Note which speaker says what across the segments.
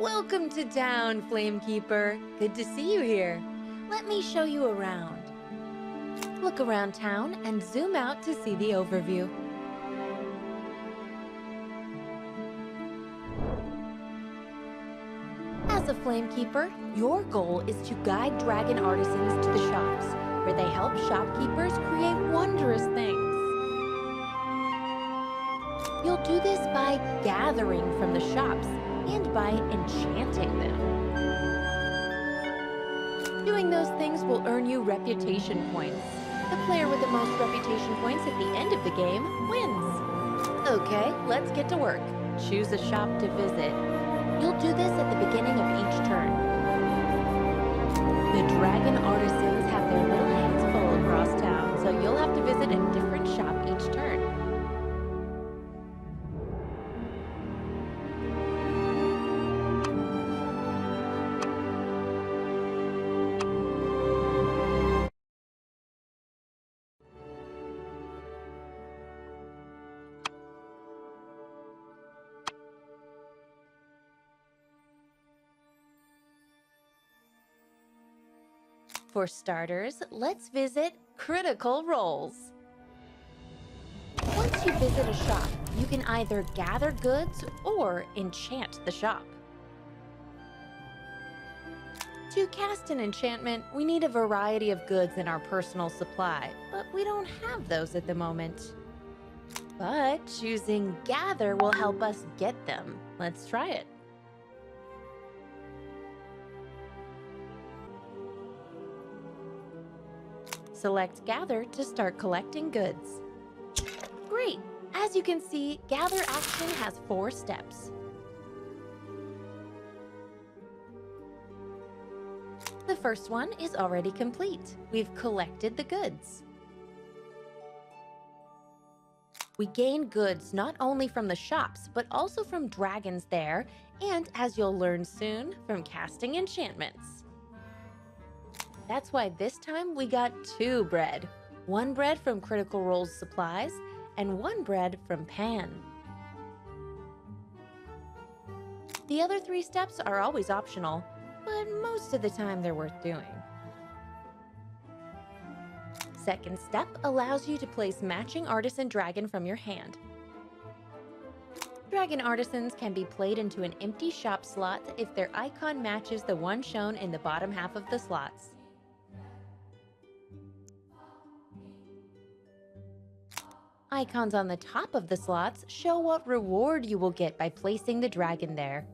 Speaker 1: Welcome to town, Flamekeeper. Good to see you here. Let me show you around. Look around town and zoom out to see the overview. As a Flamekeeper, your goal is to guide dragon artisans to the shops, where they help shopkeepers create wondrous things. You'll do this by gathering from the shops and by enchanting them. Doing those things will earn you reputation points. The player with the most reputation points at the end of the game wins. Okay, let's get to work. Choose a shop to visit. You'll do this at the beginning of each turn. The dragon artisans have their little hands full across town, so you'll have to visit a different shop each turn. For starters, let's visit critical roles. Once you visit a shop, you can either gather goods or enchant the shop. To cast an enchantment, we need a variety of goods in our personal supply, but we don't have those at the moment. But choosing gather will help us get them. Let's try it. Select Gather to start collecting goods. Great! As you can see, Gather action has 4 steps. The first one is already complete. We've collected the goods. We gain goods not only from the shops, but also from dragons there, and as you'll learn soon, from casting enchantments. That's why this time we got 2 bread. 1 bread from Critical Role's supplies, and 1 bread from Pan. The other 3 steps are always optional, but most of the time they're worth doing. Second step allows you to place matching artisan dragon from your hand. Dragon artisans can be played into an empty shop slot if their icon matches the one shown in the bottom half of the slots. Icons on the top of the slots show what reward you will get by placing the dragon there.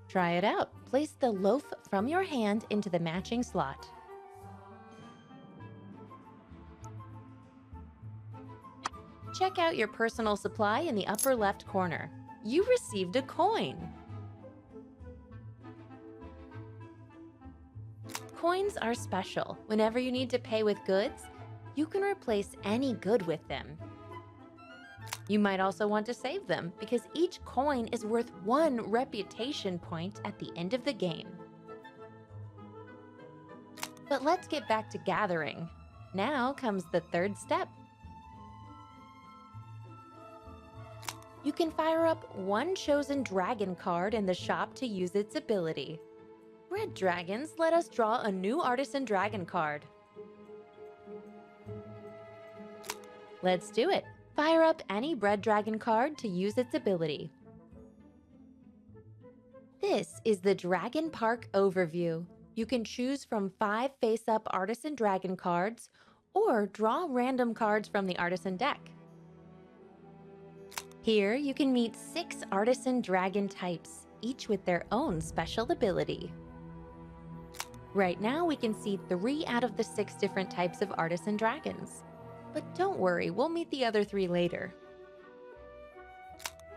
Speaker 1: Try it out. Place the loaf from your hand into the matching slot. Check out your personal supply in the upper left corner. You received a coin. Coins are special. Whenever you need to pay with goods, you can replace any good with them. You might also want to save them because each coin is worth 1 reputation point at the end of the game. But let's get back to gathering. Now comes the 3rd step. You can fire up 1 chosen dragon card in the shop to use its ability. Red dragons let us draw a new artisan dragon card. Let's do it. Fire up any red dragon card to use its ability. This is the Dragon Park overview. You can choose from 5 face-up artisan dragon cards or draw random cards from the artisan deck. Here you can meet 6 artisan dragon types, each with their own special ability. Right now we can see 3 out of the 6 different types of artisan dragons. But don't worry, we'll meet the other 3 later.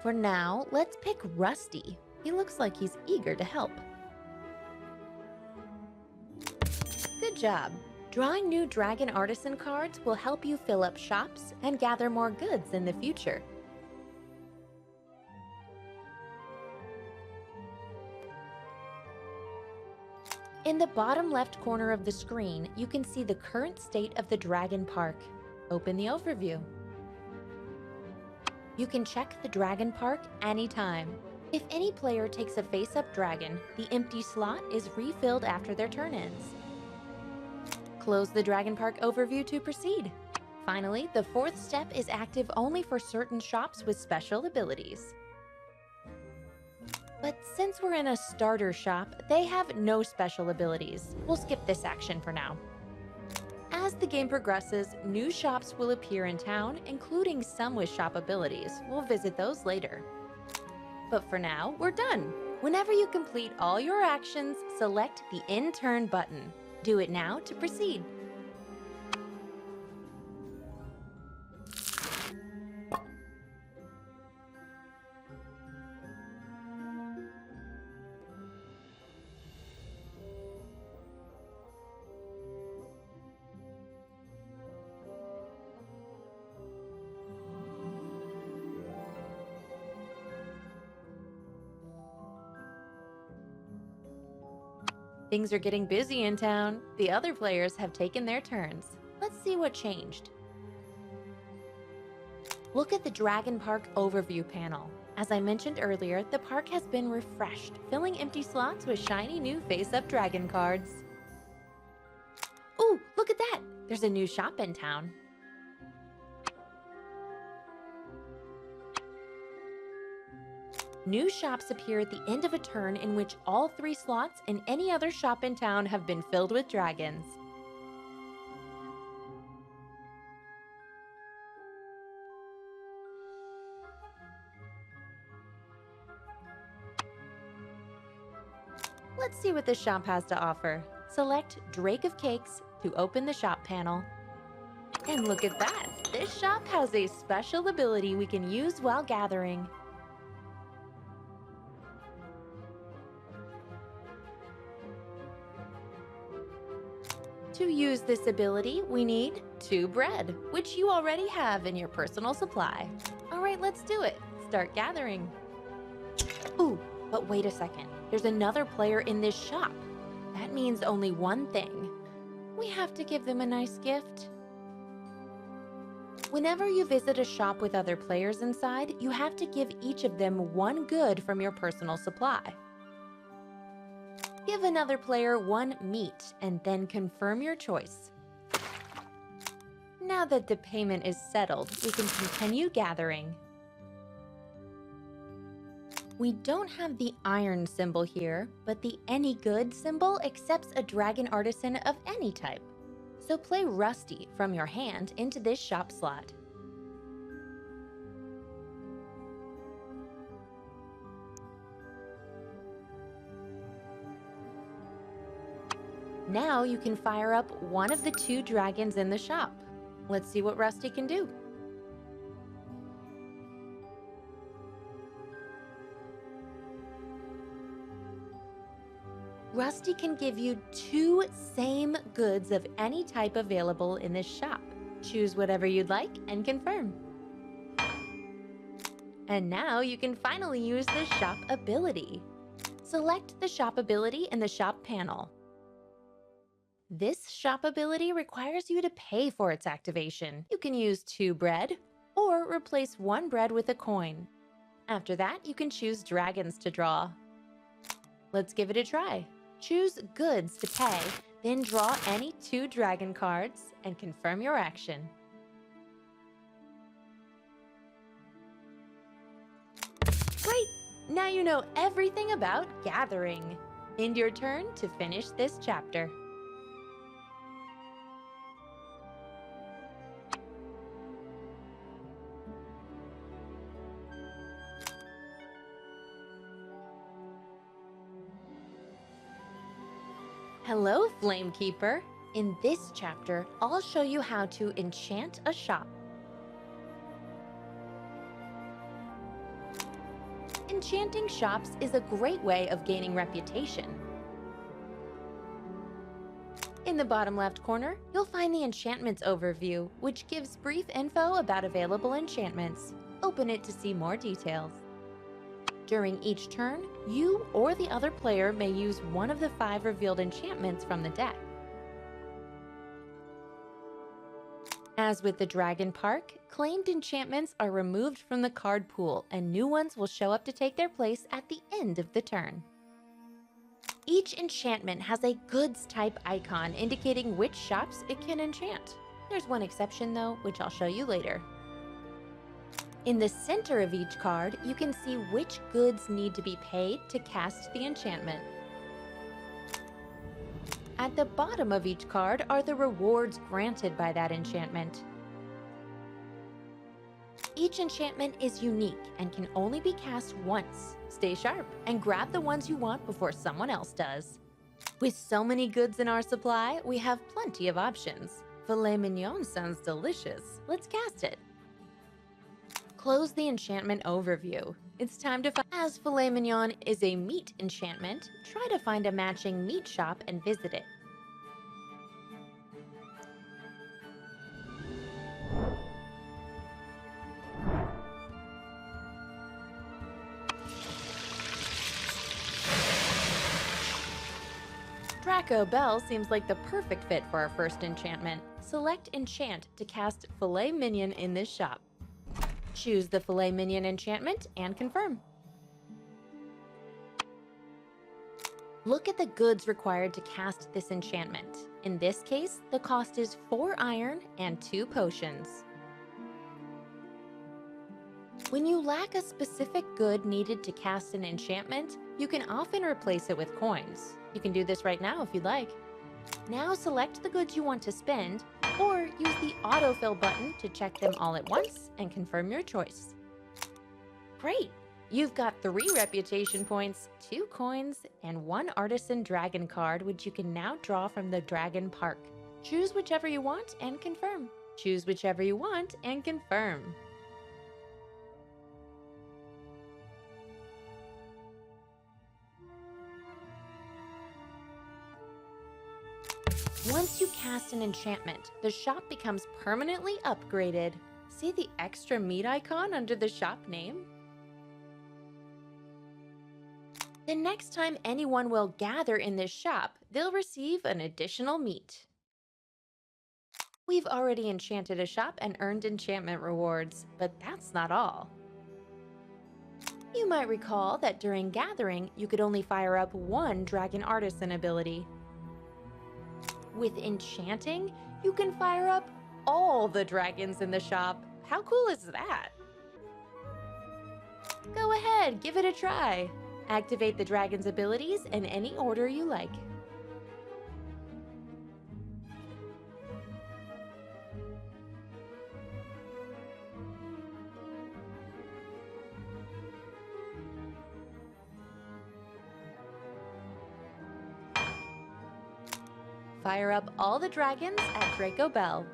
Speaker 1: For now, let's pick Rusty. He looks like he's eager to help. Good job! Drawing new dragon artisan cards will help you fill up shops and gather more goods in the future. In the bottom left corner of the screen, you can see the current state of the Dragon Park. Open the overview. You can check the dragon park anytime. If any player takes a face-up dragon, the empty slot is refilled after their turn ends. Close the dragon park overview to proceed. Finally, the fourth step is active only for certain shops with special abilities. But since we're in a starter shop, they have no special abilities. We'll skip this action for now. As the game progresses, new shops will appear in town, including some with shop abilities. We'll visit those later. But for now, we're done. Whenever you complete all your actions, select the End Turn button. Do it now to proceed. Things are getting busy in town. The other players have taken their turns. Let's see what changed. Look at the Dragon Park overview panel. As I mentioned earlier, the park has been refreshed, filling empty slots with shiny new face-up dragon cards. Ooh, look at that! There's a new shop in town. New shops appear at the end of a turn in which all 3 slots in any other shop in town have been filled with dragons. Let's see what this shop has to offer. Select Drake of Cakes to open the shop panel. And look at that! This shop has a special ability we can use while gathering. To use this ability, we need 2 bread, which you already have in your personal supply. All right, let's do it. Start gathering. Ooh, but wait a second. There's another player in this shop. That means only one thing. We have to give them a nice gift. Whenever you visit a shop with other players inside, you have to give each of them 1 good from your personal supply. Give another player 1 meat and then confirm your choice. Now that the payment is settled, we can continue gathering. We don't have the iron symbol here, but the any good symbol accepts a dragon artisan of any type. So play Rusty from your hand into this shop slot. Now you can fire up one of the 2 dragons in the shop. Let's see what Rusty can do. Rusty can give you 2 same goods of any type available in this shop. Choose whatever you'd like and confirm. And now you can finally use the shop ability. Select the shop ability in the shop panel. This shop ability requires you to pay for its activation. You can use 2 bread or replace 1 bread with a coin. After that, you can choose dragons to draw. Let's give it a try. Choose goods to pay, then draw any 2 dragon cards and confirm your action. Great! Now you know everything about gathering. End your turn to finish this chapter. Hello, Flamekeeper! In this chapter, I'll show you how to enchant a shop. Enchanting shops is a great way of gaining reputation. In the bottom left corner, you'll find the enchantments overview, which gives brief info about available enchantments. Open it to see more details. During each turn, you or the other player may use one of the 5 revealed enchantments from the deck. As with the Dragon Park, claimed enchantments are removed from the card pool and new ones will show up to take their place at the end of the turn. Each enchantment has a goods type icon indicating which shops it can enchant. There's one exception though, which I'll show you later. In the center of each card, you can see which goods need to be paid to cast the enchantment. At the bottom of each card are the rewards granted by that enchantment. Each enchantment is unique and can only be cast once. Stay sharp and grab the ones you want before someone else does. With so many goods in our supply, we have plenty of options. Filet mignon sounds delicious. Let's cast it. Close the enchantment overview. It's time to find. As filet mignon is a meat enchantment, try to find a matching meat shop and visit it. Draco Bell seems like the perfect fit for our first enchantment. Select Enchant to cast Filet Mignon in this shop. Choose the Filet Mignon enchantment and confirm. Look at the goods required to cast this enchantment. In this case, the cost is 4 iron and 2 potions. When you lack a specific good needed to cast an enchantment, you can often replace it with coins. You can do this right now if you'd like. Now select the goods you want to spend, or use the autofill button to check them all at once and confirm your choice. Great! You've got 3 reputation points, 2 coins, and 1 artisan dragon card, which you can now draw from the Dragon Park. Choose whichever you want and confirm. Choose whichever you want and confirm. Once you cast an enchantment, the shop becomes permanently upgraded. See the extra meat icon under the shop name? The next time anyone will gather in this shop, they'll receive an additional meat. We've already enchanted a shop and earned enchantment rewards, but that's not all. You might recall that during gathering, you could only fire up 1 dragon artisan ability. With enchanting, you can fire up all the dragons in the shop. How cool is that? Go ahead, give it a try. Activate the dragon's abilities in any order you like. Fire up all the dragons at Draco Bell.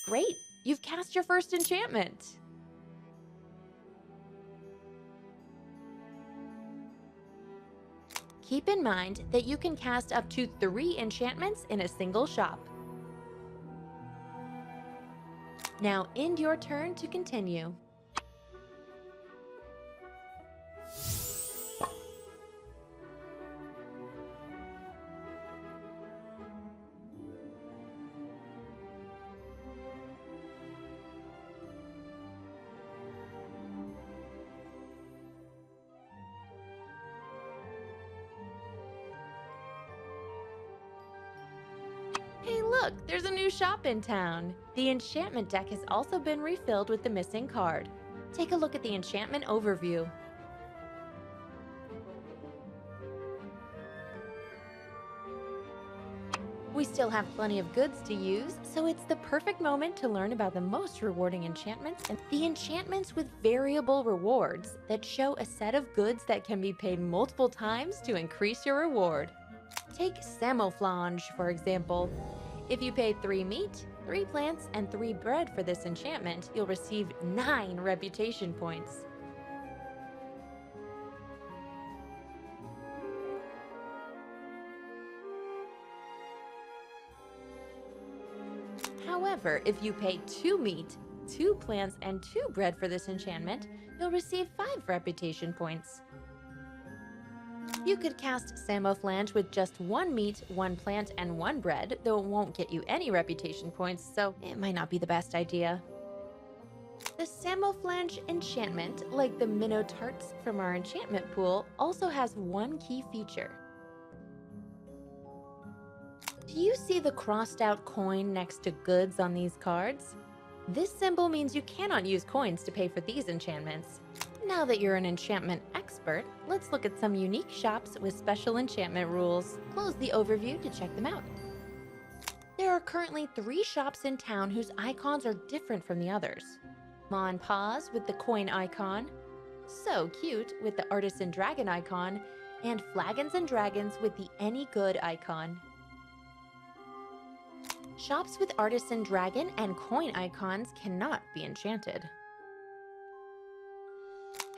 Speaker 1: Great! You've cast your first enchantment! Keep in mind that you can cast up to 3 enchantments in a single shop. Now end your turn to continue. Hey look, there's a new shop in town. The enchantment deck has also been refilled with the missing card. Take a look at the enchantment overview. We still have plenty of goods to use, so it's the perfect moment to learn about the most rewarding enchantments and the enchantments with variable rewards that show a set of goods that can be paid multiple times to increase your reward. Take camouflage, for example. If you pay 3 meat, 3 plants, and 3 bread for this enchantment, you'll receive 9 reputation points. However, if you pay 2 meat, 2 plants, and 2 bread for this enchantment, you'll receive 5 reputation points. You could cast camouflage with just 1 meat, 1 plant, and 1 bread, though it won't get you any reputation points, so it might not be the best idea. The camouflage enchantment, like the minnow tarts from our enchantment pool, also has one key feature. Do you see the crossed out coin next to goods on these cards? This symbol means you cannot use coins to pay for these enchantments. Now that you're an enchantment expert, let's look at some unique shops with special enchantment rules. Close the overview to check them out. There are currently 3 shops in town whose icons are different from the others. Ma and Pa's with the coin icon, So Cute with the artisan dragon icon, and Flagons and Dragons with the Any Good icon. Shops with artisan dragon and coin icons cannot be enchanted.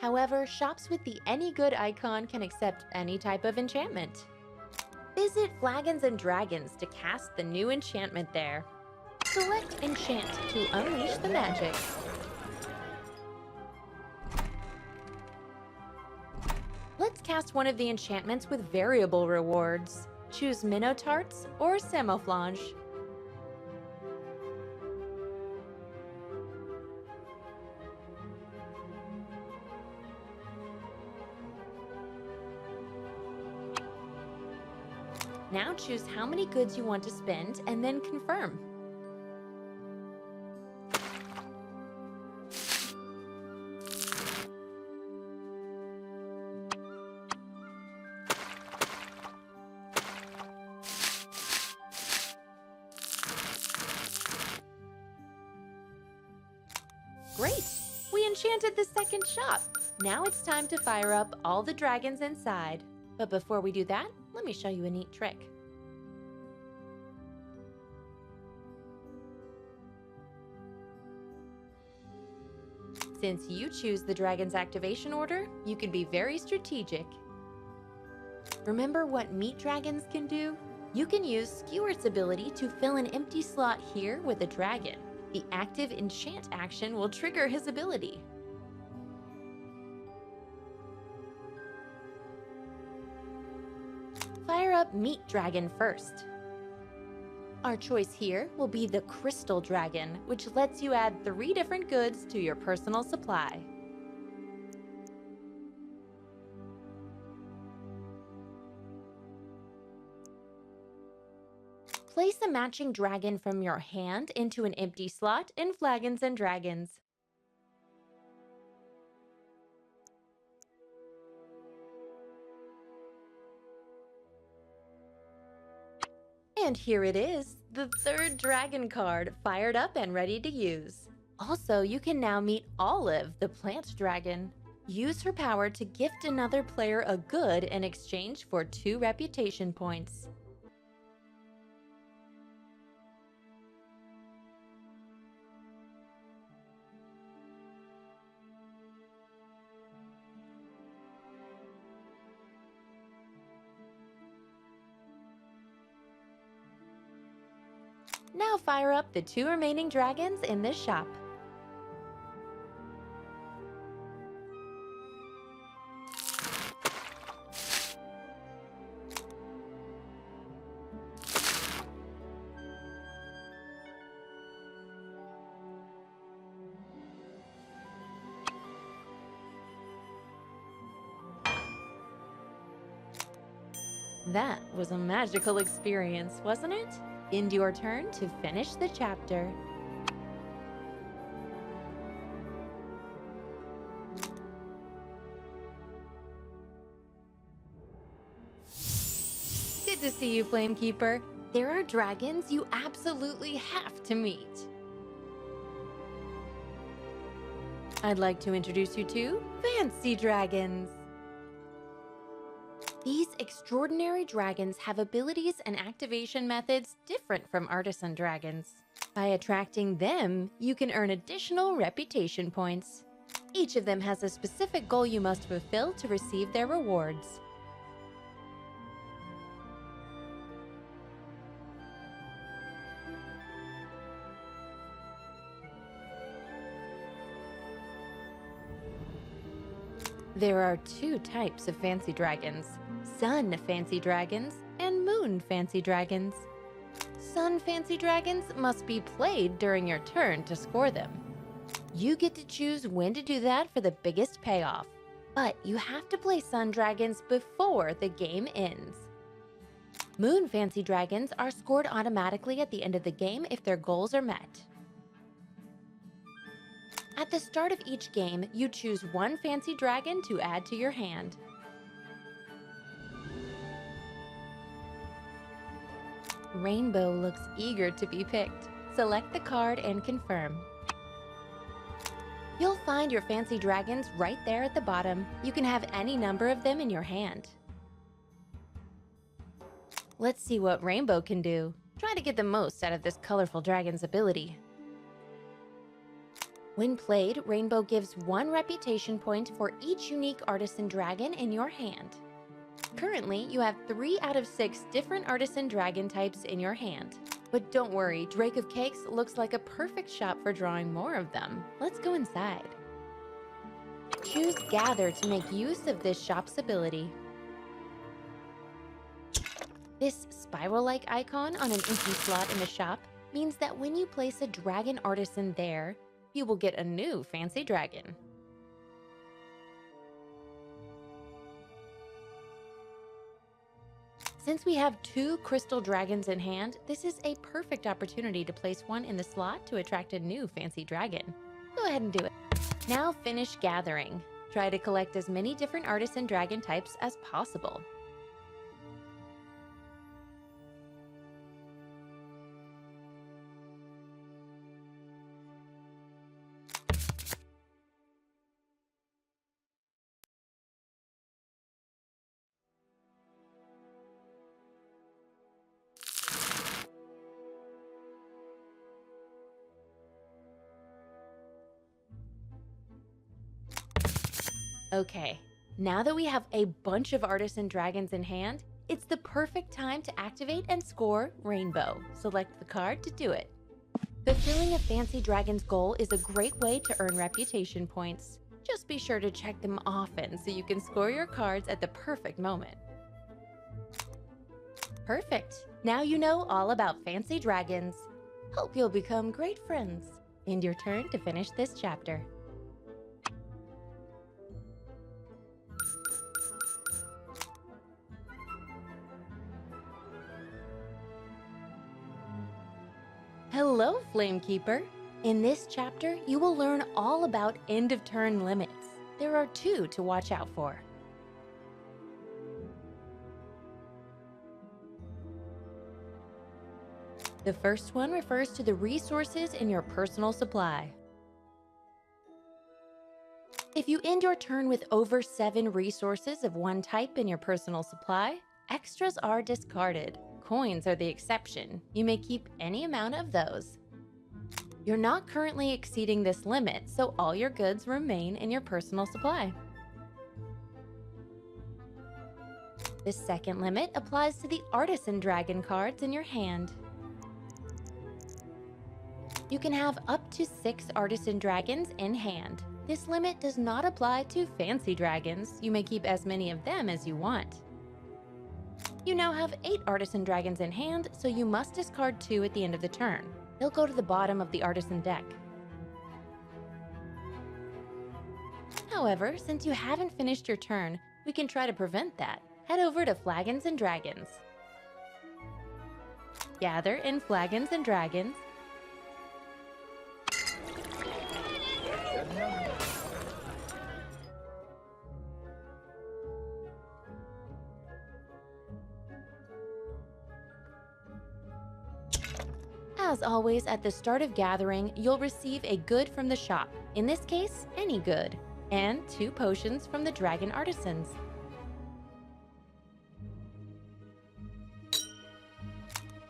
Speaker 1: However, shops with the Any Good icon can accept any type of enchantment. Visit Flagons and Dragons to cast the new enchantment there. Select Enchant to unleash the magic. Let's cast one of the enchantments with variable rewards. Choose minnow tarts or camouflage. Now choose how many goods you want to spend and then confirm. Great! We enchanted the second shop. Now it's time to fire up all the dragons inside. But before we do that, let me show you a neat trick. Since you choose the dragon's activation order, you can be very strategic. Remember what meat dragons can do? You can use Skewer's ability to fill an empty slot here with a dragon. The active enchant action will trigger his ability. Fire up Meat Dragon first. Our choice here will be the Crystal Dragon, which lets you add 3 different goods to your personal supply. Place a matching dragon from your hand into an empty slot in Flagons and Dragons. And here it is, the 3rd dragon card, fired up and ready to use. Also, you can now meet Olive, the plant dragon. Use her power to gift another player a good in exchange for 2 reputation points. Now fire up the 2 remaining dragons in this shop. That was a magical experience, wasn't it? End your turn to finish the chapter. Good to see you, Flamekeeper. There are dragons you absolutely have to meet. I'd like to introduce you to fancy dragons. These extraordinary dragons have abilities and activation methods different from artisan dragons. By attracting them, you can earn additional reputation points. Each of them has a specific goal you must fulfill to receive their rewards. There are two types of fancy dragons: sun fancy dragons and moon fancy dragons. Sun fancy dragons must be played during your turn to score them. You get to choose when to do that for the biggest payoff, but you have to play sun dragons before the game ends. Moon fancy dragons are scored automatically at the end of the game if their goals are met. At the start of each game, you choose one fancy dragon to add to your hand. Rainbow looks eager to be picked. Select the card and confirm. You'll find your fancy dragons right there at the bottom. You can have any number of them in your hand. Let's see what Rainbow can do. Try to get the most out of this colorful dragon's ability. When played, Rainbow gives 1 reputation point for each unique artisan dragon in your hand. Currently, you have 3 out of 6 different artisan dragon types in your hand. But don't worry, Drake of Cakes looks like a perfect shop for drawing more of them. Let's go inside. Choose Gather to make use of this shop's ability. This spiral-like icon on an empty slot in the shop means that when you place a dragon artisan there, you will get a new fancy dragon. Since we have 2 crystal dragons in hand, this is a perfect opportunity to place one in the slot to attract a new fancy dragon. Go ahead and do it. Now finish gathering. Try to collect as many different artisan dragon types as possible. Okay, now that we have a bunch of artisan dragons in hand, it's the perfect time to activate and score Rainbow. Select the card to do it. Fulfilling a fancy dragon's goal is a great way to earn reputation points. Just be sure to check them often so you can score your cards at the perfect moment. Perfect! Now you know all about fancy dragons. Hope you'll become great friends. And your turn to finish this chapter. Hello, Flamekeeper! In this chapter, you will learn all about end-of-turn limits. There are 2 to watch out for. The first one refers to the resources in your personal supply. If you end your turn with over 7 resources of one type in your personal supply, extras are discarded. Coins are the exception. You may keep any amount of those. You're not currently exceeding this limit, so all your goods remain in your personal supply. The second limit applies to the artisan dragon cards in your hand. You can have up to 6 artisan dragons in hand. This limit does not apply to fancy dragons. You may keep as many of them as you want. You now have 8 artisan dragons in hand, so you must discard 2 at the end of the turn. They'll go to the bottom of the artisan deck. However, since you haven't finished your turn, we can try to prevent that. Head over to Flagons and Dragons. Gather in Flagons and Dragons. As always, at the start of gathering, you'll receive a good from the shop, in this case, any good, and 2 potions from the dragon artisans.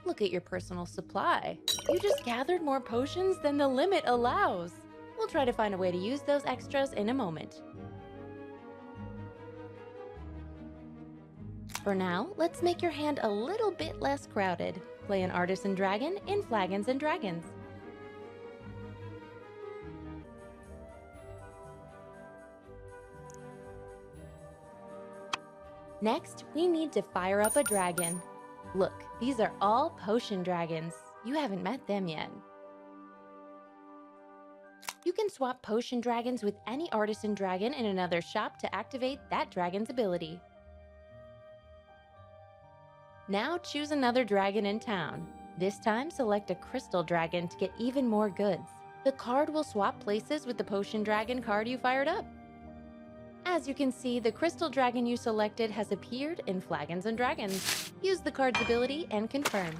Speaker 1: Look at your personal supply. You just gathered more potions than the limit allows. We'll try to find a way to use those extras in a moment. For now, let's make your hand a little bit less crowded. Play an artisan dragon in Flagons and Dragons. Next, we need to fire up a dragon. Look, these are all potion dragons. You haven't met them yet. You can swap potion dragons with any artisan dragon in another shop to activate that dragon's ability. Now choose another dragon in town. This time, select a crystal dragon to get even more goods. The card will swap places with the potion dragon card you fired up. As you can see, the crystal dragon you selected has appeared in Flagons and Dragons. Use the card's ability and confirm.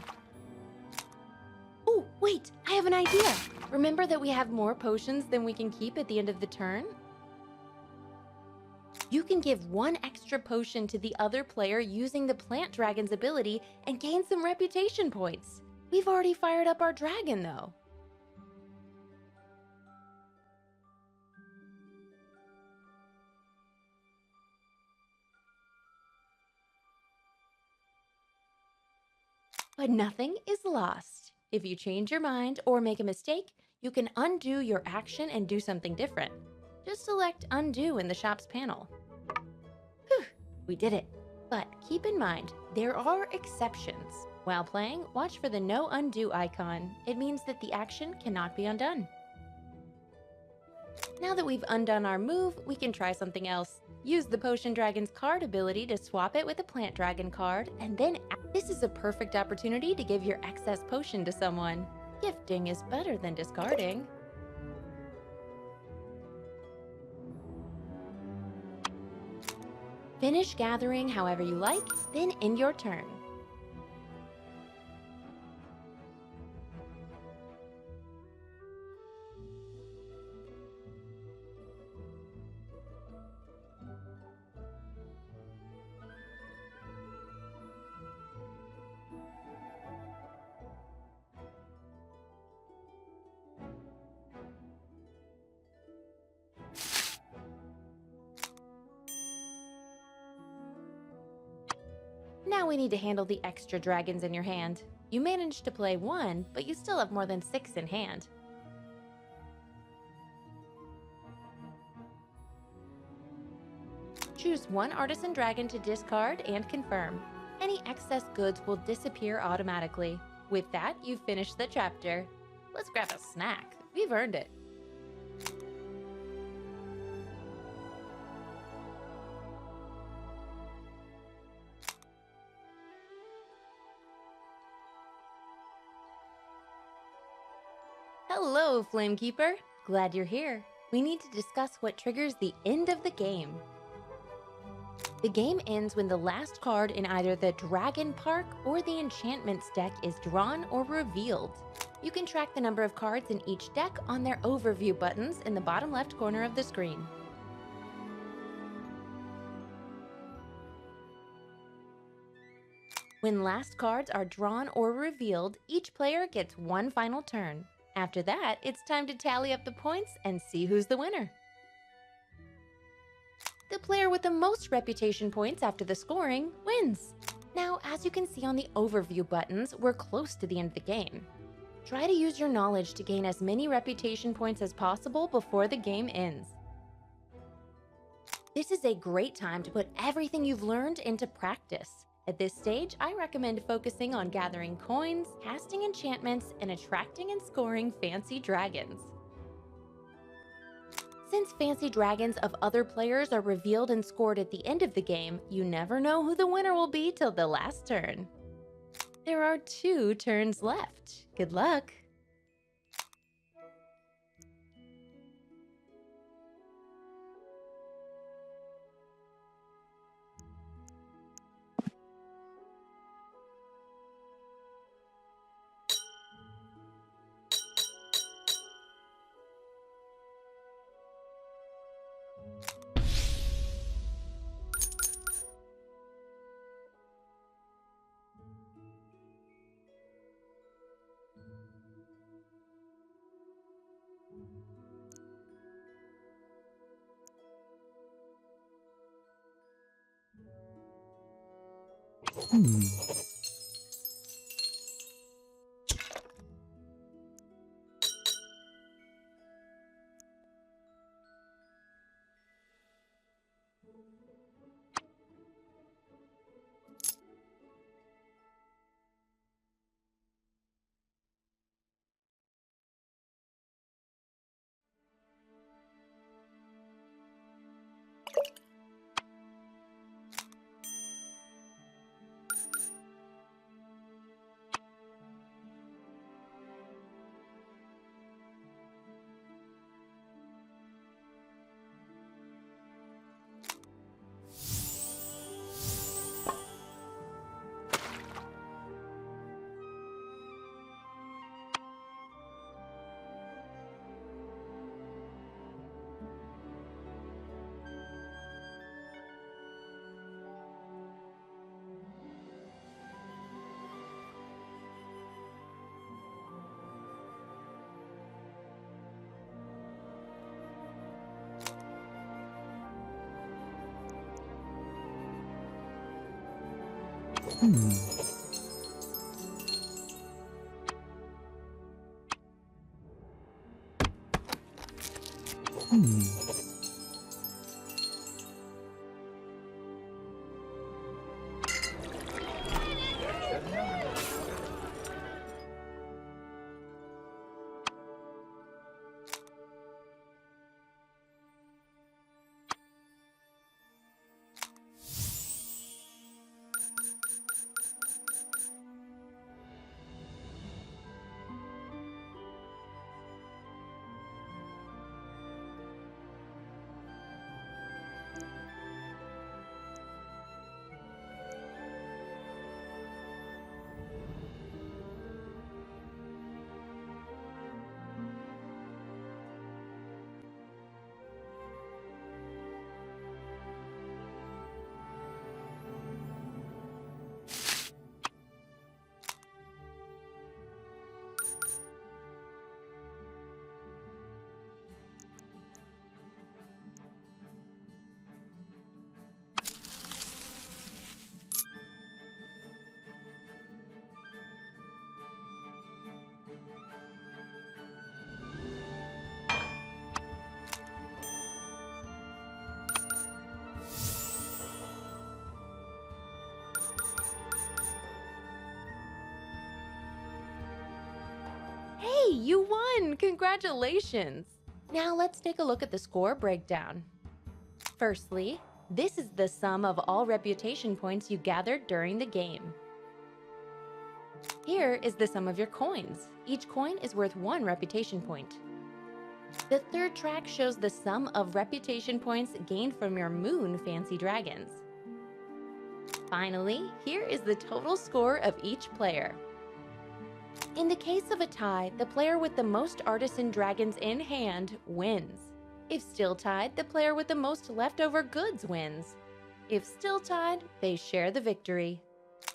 Speaker 1: Oh, wait, I have an idea! Remember that we have more potions than we can keep at the end of the turn? You can give 1 extra potion to the other player using the plant dragon's ability and gain some reputation points. We've already fired up our dragon, though. But nothing is lost. If you change your mind or make a mistake, you can undo your action and do something different. Just select Undo in the shop's panel. Whew, we did it. But keep in mind, there are exceptions. While playing, watch for the No Undo icon. It means that the action cannot be undone. Now that we've undone our move, we can try something else. Use the Potion Dragon's card ability to swap it with a Plant Dragon card, and then this is a perfect opportunity to give your excess potion to someone. Gifting is better than discarding. Finish gathering however you like, then end your turn. Now we need to handle the extra dragons in your hand. You managed to play 1, but you still have more than 6 in hand. Choose 1 artisan dragon to discard and confirm. Any excess goods will disappear automatically. With that, you've finished the chapter. Let's grab a snack. We've earned it. Hello, Flamekeeper. Glad you're here. We need to discuss what triggers the end of the game. The game ends when the last card in either the Dragon Park or the Enchantments deck is drawn or revealed. You can track the number of cards in each deck on their overview buttons in the bottom left corner of the screen. When last cards are drawn or revealed, each player gets 1 final turn. After that, it's time to tally up the points and see who's the winner. The player with the most reputation points after the scoring wins. Now, as you can see on the overview buttons, we're close to the end of the game. Try to use your knowledge to gain as many reputation points as possible before the game ends. This is a great time to put everything you've learned into practice. At this stage, I recommend focusing on gathering coins, casting enchantments, and attracting and scoring fancy dragons. Since fancy dragons of other players are revealed and scored at the end of the game, you never know who the winner will be till the last turn. There are 2 turns left. Good luck! Hey, you won! Congratulations! Now let's take a look at the score breakdown. Firstly, this is the sum of all reputation points you gathered during the game. Here is the sum of your coins. Each coin is worth 1 reputation point. The third track shows the sum of reputation points gained from your moon fancy dragons. Finally, here is the total score of each player. In the case of a tie, the player with the most artisan dragons in hand wins. If still tied, the player with the most leftover goods wins. If still tied, they share the victory.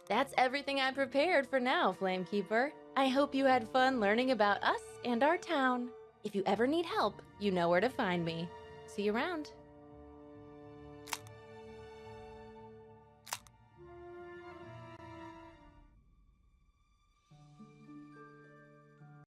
Speaker 1: That's everything I prepared for now, Flamekeeper. I hope you had fun learning about us and our town. If you ever need help, you know where to find me. See you around.